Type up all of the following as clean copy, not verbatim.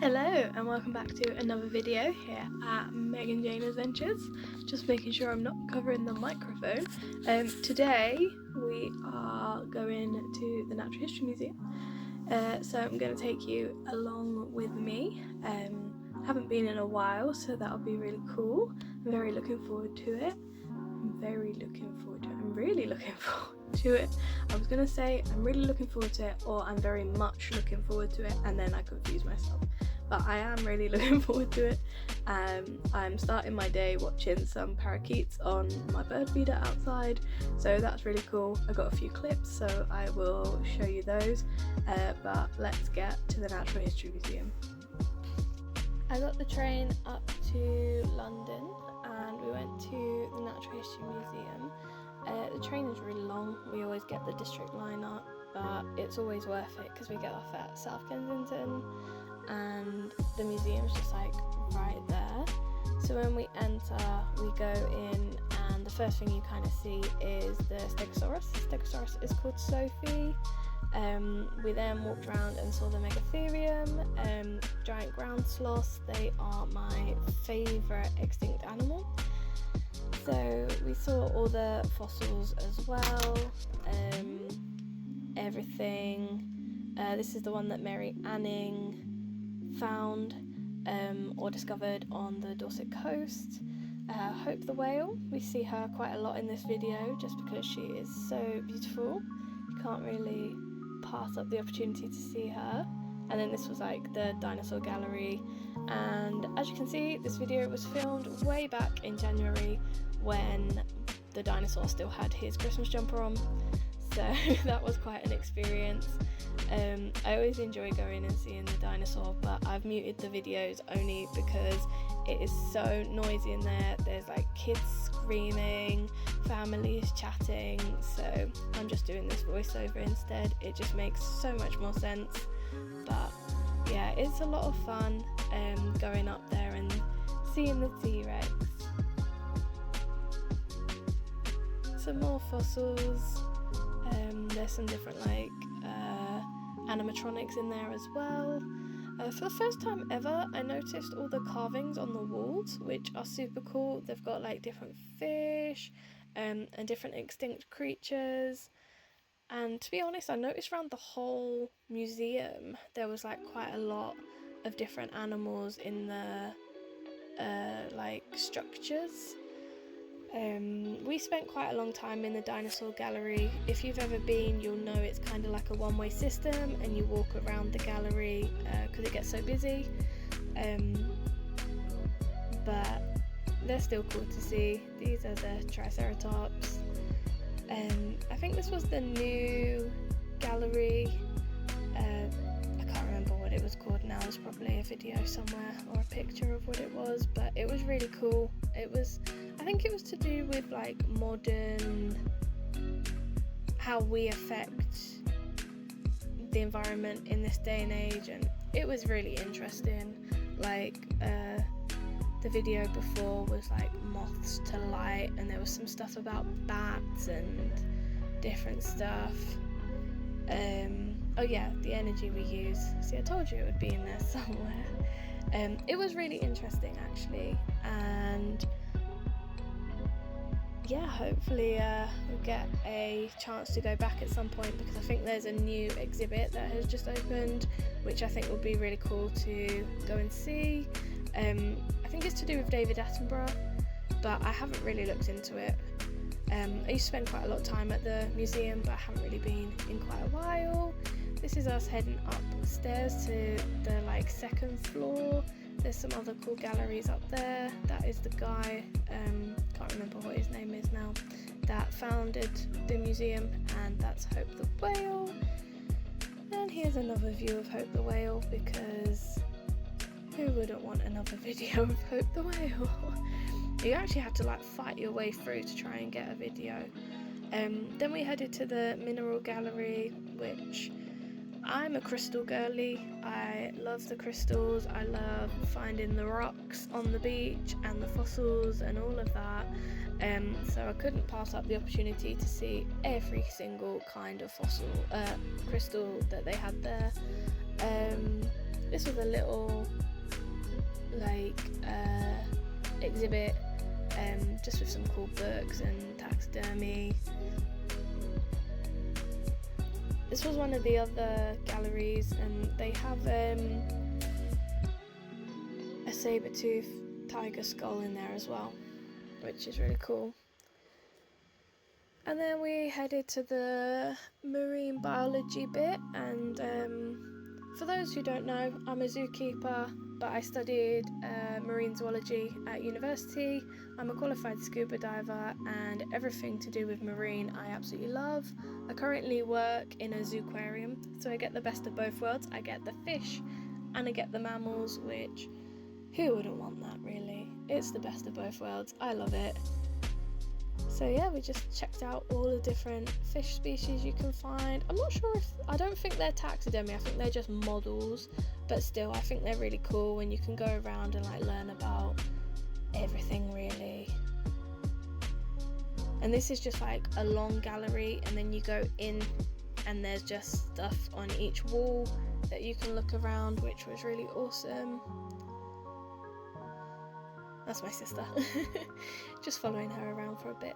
Hello and welcome back to another video here at Meg and Jane Adventures. Just making sure I'm not covering the microphone. Today we are going to the Natural History Museum. So I'm going to take you along with me. Haven't been in a while, so that'll be really cool. I'm very looking forward to it. I'm really looking forward to it. I was going to say I'm really looking forward to it, or I'm very much looking forward to it, and then I confused myself. But I am really looking forward to it. I'm starting my day watching some parakeets on my bird feeder outside, so that's really cool. I got a few clips, so I will show you those, but let's get to the Natural History Museum. I got the train up to London and we went to the Natural History Museum. The train is really long. We always get the district line up, but it's always worth it because we get off at South Kensington and the museum's just like right there. So when we enter, we go in and the first thing you kind of see is the Stegosaurus. The Stegosaurus is called Sophie. We then walked around and saw the Megatherium, giant ground sloths. They are my favourite extinct animal. So we saw all the fossils as well, everything. This is the one that Mary Anning found or discovered on the Dorset coast. Hope the whale, we see her quite a lot in this video just because she is so beautiful. You can't really pass up the opportunity to see her. And then this was like the dinosaur gallery, and as you can see, this video was filmed way back in January when the dinosaur still had his Christmas jumper on, so that was quite an experience. I always enjoy going and seeing the dinosaur, but I've muted the videos only because it is so noisy in there. There's like kids screaming, families chatting, so I'm just doing this voiceover instead. It just makes so much more sense. But yeah, it's a lot of fun going up there and seeing the T-Rex. Some more fossils. There's some different like animatronics in there as well. For the first time ever, I noticed all the carvings on the walls, which are super cool. They've got like different fish and different extinct creatures. And to be honest, I noticed around the whole museum there was like quite a lot of different animals in the like structures. We spent quite a long time in the dinosaur gallery. If you've ever been, you'll know it's kind of like a one-way system and you walk around the gallery because it gets so busy. But they're still cool to see. These are the Triceratops. I think this was the new gallery. I can't remember what it was called now. There's probably a video somewhere or a picture of what it was, but it was really cool. I think it was to do with like modern, how we affect the environment in this day and age, and it was really interesting. Like the video before was like moths to light, and there was some stuff about bats and different stuff. Oh yeah, the energy we use. See, I told you it would be in there somewhere. It was really interesting actually, and yeah, hopefully we'll get a chance to go back at some point, because I think there's a new exhibit that has just opened, which I think would be really cool to go and see. I think it's to do with David Attenborough, but I haven't really looked into it. I used to spend quite a lot of time at the museum, but I haven't really been in quite a while. This is us heading upstairs to the like second floor. There's some other cool galleries up there. That is the guy, can't remember what his name is now, that founded the museum, and that's Hope the whale. And here's another view of Hope the whale, because who wouldn't want another video of Hope the whale? You actually had to like fight your way through to try and get a video. Then we headed to the mineral gallery, which I'm a crystal girly. I love the crystals. I love finding the rocks on the beach and the fossils and all of that. So I couldn't pass up the opportunity to see every single kind of fossil, crystal that they had there. this was a little like exhibit, just with some cool books and taxidermy. This was one of the other galleries, and they have a saber-tooth tiger skull in there as well, which is really cool. And then we headed to the marine biology bit, and for those who don't know, I'm a zookeeper, but I studied marine zoology at university. I'm a qualified scuba diver, and everything to do with marine I absolutely love. I currently work in a zooquarium, so I get the best of both worlds. I get the fish and I get the mammals, which who wouldn't want that, really? It's the best of both worlds. I love it. So yeah, we just checked out all the different fish species you can find. I'm not sure I don't think they're taxidermy, I think they're just models, but still I think they're really cool, and you can go around and like learn about everything really. And this is just like a long gallery, and then you go in and there's just stuff on each wall that you can look around, which was really awesome. That's my sister. Just following her around for a bit.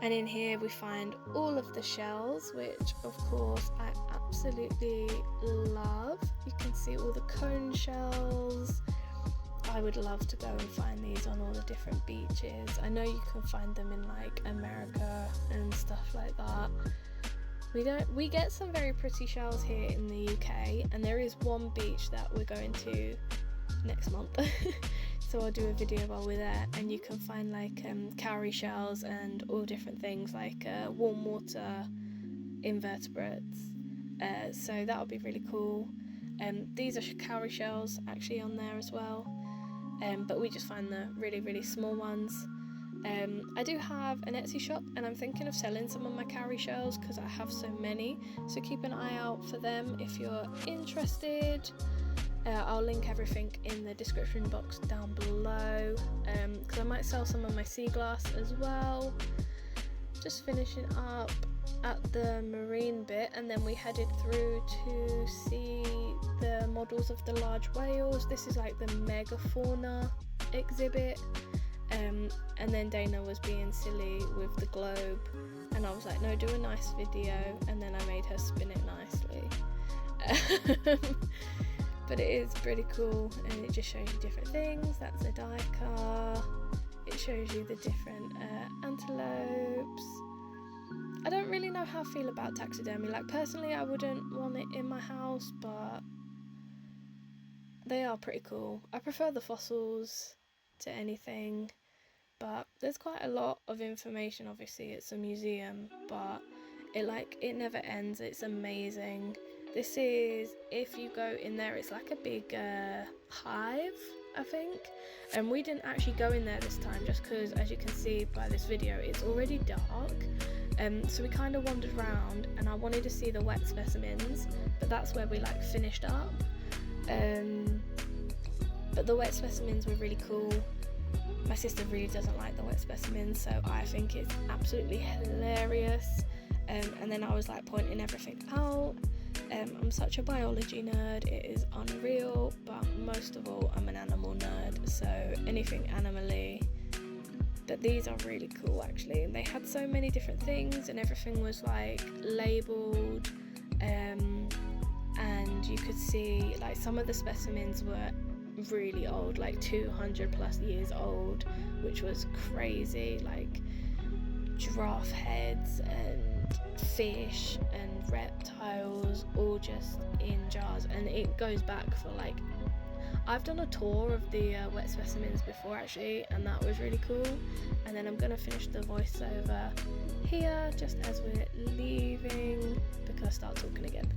And in here we find all of the shells, which of course I absolutely love. You can see all the cone shells. I would love to go and find these on all the different beaches. I know you can find them in like America and stuff like that. We get some very pretty shells here in the UK, and there is one beach that we're going to next month. So I'll do a video while we're there, and you can find like cowrie shells and all different things like warm water invertebrates. So that'll be really cool. These are cowrie shells actually on there as well, but we just find the really small ones. I do have an Etsy shop, and I'm thinking of selling some of my cowrie shells because I have so many, so keep an eye out for them if you're interested. I'll link everything in the description box down below, because I might sell some of my sea glass as well. Just finishing up at the marine bit, and then we headed through to see the models of the large whales. This is like the megafauna exhibit, and then Dana was being silly with the globe, and I was like, no, do a nice video, and then I made her spin it nicely. But it is pretty cool, and it just shows you different things. That's a duiker. It shows you the different antelopes. I don't really know how I feel about taxidermy. Like personally, I wouldn't want it in my house, but they are pretty cool. I prefer the fossils to anything, but there's quite a lot of information. Obviously, it's a museum, but it never ends. It's amazing. This is, if you go in there, it's like a big hive, I think. And we didn't actually go in there this time, just because, as you can see by this video, it's already dark. So we kind of wandered around, and I wanted to see the wet specimens, but that's where we like finished up. But the wet specimens were really cool. My sister really doesn't like the wet specimens, so I think it's absolutely hilarious. And then I was like pointing everything out. I'm such a biology nerd, it is unreal, but most of all I'm an animal nerd, so anything animally. But these are really cool actually, and they had so many different things, and everything was like labelled, and you could see like some of the specimens were really old, like 200 plus years old, which was crazy, like giraffe heads and fish and reptiles all just in jars. And it goes back for like, I've done a tour of the wet specimens before actually, and that was really cool. And then I'm gonna finish the voiceover here just as we're leaving, because I start talking again.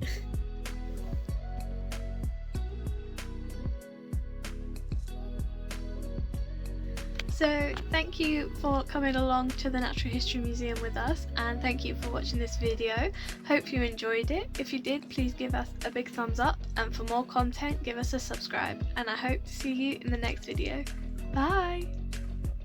So thank you for coming along to the Natural History Museum with us, and thank you for watching this video. Hope you enjoyed it. If you did, please give us a big thumbs up, and for more content give us a subscribe, and I hope to see you in the next video. Bye!